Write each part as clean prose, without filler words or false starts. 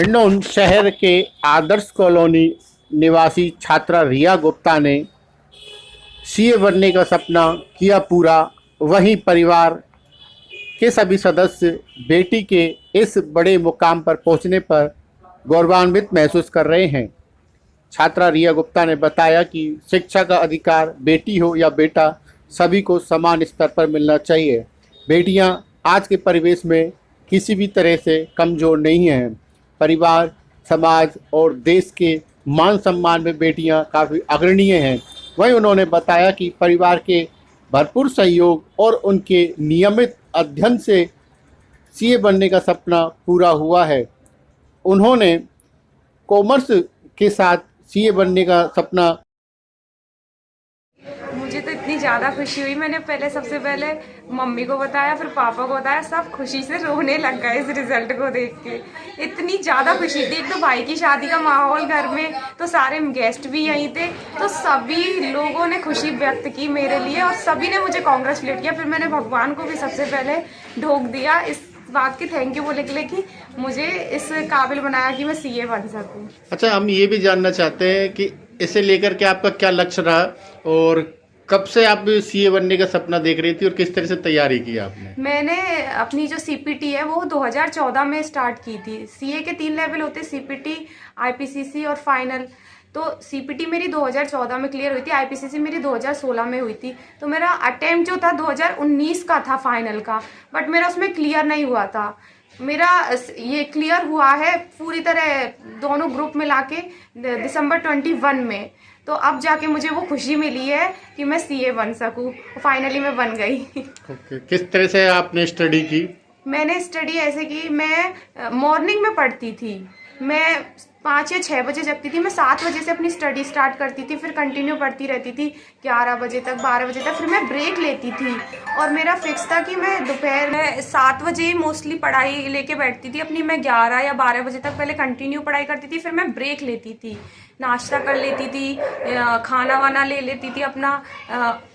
हिंडौन शहर के आदर्श कॉलोनी निवासी छात्रा रिया गुप्ता ने सीए बनने का सपना किया पूरा। वहीं परिवार के सभी सदस्य बेटी के इस बड़े मुकाम पर पहुंचने पर गौरवान्वित महसूस कर रहे हैं। छात्रा रिया गुप्ता ने बताया कि शिक्षा का अधिकार बेटी हो या बेटा सभी को समान स्तर पर मिलना चाहिए। बेटियां आज के परिवेश में किसी भी तरह से कमज़ोर नहीं हैं। परिवार, समाज और देश के मान सम्मान में बेटियां काफ़ी अग्रणीय हैं। वहीं उन्होंने बताया कि परिवार के भरपूर सहयोग और उनके नियमित अध्ययन से सीए बनने का सपना पूरा हुआ है। उन्होंने कॉमर्स के साथ सीए बनने का सपना। मुझे तो इतनी ज़्यादा खुशी हुई, मैंने सबसे पहले मम्मी को बताया, फिर पापा को बताया, सब खुशी से रोने लग गए इस रिजल्ट को देख के। इतनी ज़्यादा खुशी थी। एक तो भाई की शादी का माहौल घर में, तो सारे गेस्ट भी यहीं थे, तो सभी लोगों ने खुशी व्यक्त की मेरे लिए और सभी ने मुझे कॉन्ग्रेचुलेट किया। फिर मैंने भगवान को भी सबसे पहले ढोक दिया इस बात की थैंक यू बोले के लिए कि मुझे इस काबिल बनाया कि मैं सीए बन सकूं। अच्छा, हम ये भी जानना चाहते हैं कि इसे लेकर के आपका क्या लक्ष्य रहा और कब से आप सीए बनने का सपना देख रही थी और किस तरह से तैयारी की आपने? मैंने अपनी जो सीपीटी है वो 2014 में स्टार्ट की थी। सीए के 3 लेवल होते, सीपीटी, आईपीसीसी और फाइनल। तो सीपीटी मेरी 2014 में क्लियर हुई थी, आईपीसीसी मेरी 2016 में हुई थी। तो मेरा अटेम्प्ट जो था 2019 का था फाइनल का, बट मेरा उसमें क्लियर नहीं हुआ था। मेरा ये क्लियर हुआ है पूरी तरह दोनों ग्रुप मिला के दिसंबर 21 में। तो अब जाके मुझे वो खुशी मिली है कि मैं सीए बन सकूं। फाइनली मैं बन गई। ओके, किस तरह से आपने स्टडी की? मैंने स्टडी ऐसे की, मैं मॉर्निंग में पढ़ती थी। मैं 5 या 6 बजे जगती थी। मैं 7 बजे से अपनी स्टडी स्टार्ट करती थी, फिर कंटिन्यू पढ़ती रहती थी 11 बजे तक, 12 बजे तक। फिर मैं ब्रेक लेती थी और मेरा फिक्स था कि मैं दोपहर में 7 बजे मोस्टली पढ़ाई लेके बैठती थी अपनी। मैं 11 या 12 बजे तक पहले कंटिन्यू पढ़ाई करती थी, फिर मैं ब्रेक लेती थी, नाश्ता कर लेती थी, खाना वाना ले लेती थी अपना।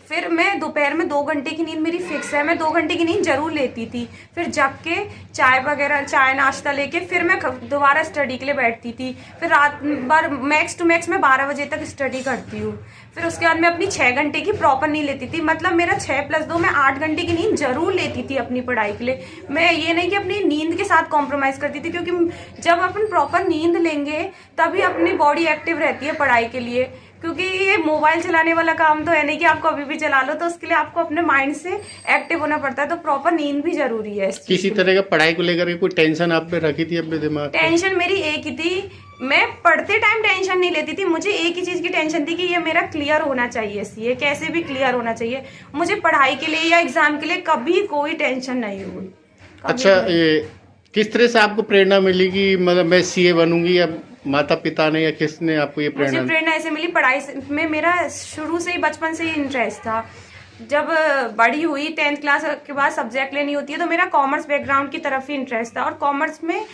फिर मैं दोपहर में 2 घंटे की नींद मेरी फिक्स है, मैं 2 घंटे की नींद जरूर लेती थी। फिर जग के चाय नाश्ता लेके फिर मैं दोबारा स्टडी के लिए बैठती थी। फिर रात भर मैक्स टू मैक्स मैं 12 बजे तक स्टडी करती हूँ। फिर उसके बाद मैं अपनी 6 घंटे की प्रॉपर नींद लेती थी। मतलब मेरा 6+2 मैं 8 घंटे की नींद जरूर लेती थी अपनी पढ़ाई के लिए। मैं ये नहीं कि अपनी नींद के साथ कॉम्प्रोमाइज़ करती थी, क्योंकि जब अपन प्रॉपर नींद लेंगे तभी अपनी बॉडी एक्टिव रहती है पढ़ाई के लिए। क्योंकि ये मोबाइल चलाने वाला काम तो है नहीं कि आपको अभी भी चला लो, तो उसके लिए आपको अपने माइंड से एक्टिव होना पड़ता है। तो प्रॉपर नींद भी जरूरी है। किसी तरह का पढ़ाई को लेकर के कोई टेंशन आप पे रखी थी अपने दिमाग में? टेंशन मेरी एक ही थी, मैं पढ़ते टाइम टेंशन नहीं लेती थी। मुझे एक ही चीज की टेंशन थी कि ये मेरा क्लियर होना चाहिए, सीए कैसे भी क्लियर होना चाहिए। मुझे पढ़ाई के लिए या एग्जाम के लिए कभी कोई टेंशन नहीं हुई। अच्छा, ये किस तरह से आपको प्रेरणा मिली कि मतलब मैं सीए बनूंगी? या माता पिता ने या किसने आपको ये प्रेरणा? मुझे प्रेरणा ऐसे मिली, पढ़ाई में मेरा शुरू से ही बचपन से ही इंटरेस्ट था। जब बड़ी हुई 10th क्लास के बाद सब्जेक्ट लेनी होती है, तो मेरा कॉमर्स बैकग्राउंड की तरफ ही इंटरेस्ट था। और कॉमर्स में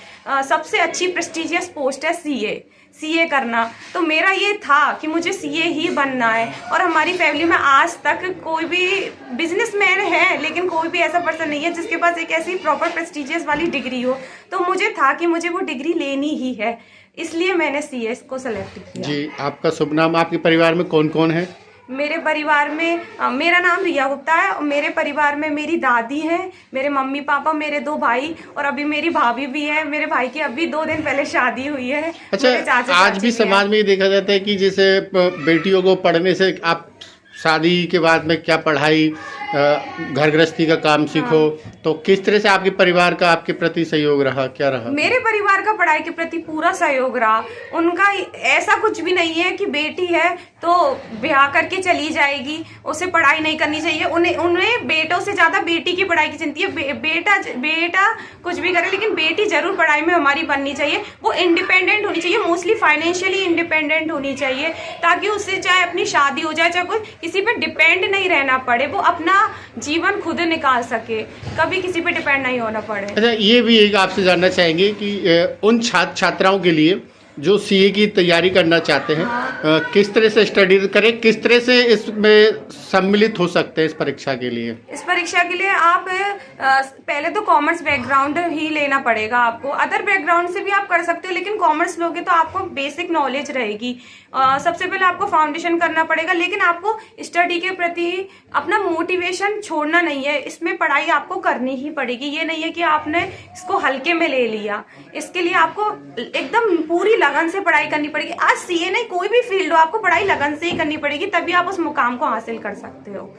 सबसे अच्छी प्रेस्टिजियस पोस्ट है सीए करना। तो मेरा ये था कि मुझे सीए ही बनना है। और हमारी फैमिली में आज तक कोई भी बिजनेसमैन है, लेकिन कोई भी ऐसा पर्सन नहीं है जिसके पास एक ऐसी प्रॉपर प्रेस्टिजियस वाली डिग्री हो। तो मुझे था कि मुझे वो डिग्री लेनी ही है, इसलिए मैंने सीए को सेलेक्ट किया। जी, आपका शुभ नाम? आपके परिवार में कौन कौन है? मेरे परिवार में मेरा नाम रिया गुप्ता है और मेरे परिवार में मेरी दादी है, मेरे मम्मी पापा, मेरे 2 भाई और अभी मेरी भाभी भी है। मेरे भाई की अभी 2 दिन पहले शादी हुई है। अच्छा, आज भी समाज में ये देखा जाता है कि जैसे बेटियों को पढ़ने से आप शादी के बाद में क्या पढ़ाई, घर गृहस्थी का काम सीखो। हाँ। तो किस तरह से आपके परिवार का आपके प्रति सहयोग रहा, क्या रहा? मेरे परिवार का पढ़ाई के प्रति पूरा सहयोग रहा। उनका ऐसा कुछ भी नहीं है कि बेटी है तो ब्याह करके चली जाएगी, उसे पढ़ाई नहीं करनी चाहिए। उन्हें बेटों से ज्यादा बेटी की पढ़ाई की चिंता है। बेटा कुछ भी करे, लेकिन बेटी जरूर पढ़ाई में हमारी बननी चाहिए। वो इंडिपेंडेंट होनी चाहिए, मोस्टली फाइनेंशियली इंडिपेंडेंट होनी चाहिए, ताकि उससे चाहे अपनी शादी हो जाए, चाहे कोई किसी पे डिपेंड नहीं रहना पड़े, वो अपना जीवन खुद निकाल सके, कभी किसी पे डिपेंड नहीं होना पड़े। अच्छा, ये भी एक आपसे जानना चाहेंगे कि उन छात्राओं के लिए जो सीए की तैयारी करना चाहते हैं किस तरह से स्टडी करें, किस तरह से इसमें सम्मिलित हो सकते हैं इस परीक्षा के लिए? इस परीक्षा के लिए आप पहले तो कॉमर्स बैकग्राउंड ही लेना पड़ेगा आपको। अदर बैकग्राउंड से भी आप कर सकते हो, लेकिन कॉमर्स लोगे तो आपको बेसिक नॉलेज रहेगी। सबसे पहले आपको फाउंडेशन करना पड़ेगा, लेकिन आपको स्टडी के प्रति अपना मोटिवेशन छोड़ना नहीं है। इसमें पढ़ाई आपको करनी ही पड़ेगी। ये नहीं है कि आपने इसको हल्के में ले लिया। इसके लिए आपको एकदम पूरी लगन से पढ़ाई करनी पड़ेगी। आज सीए नहीं, कोई भी फील्ड हो, आपको पढ़ाई लगन से ही करनी पड़ेगी, तभी आप उस मुकाम को हासिल कर सकते हो।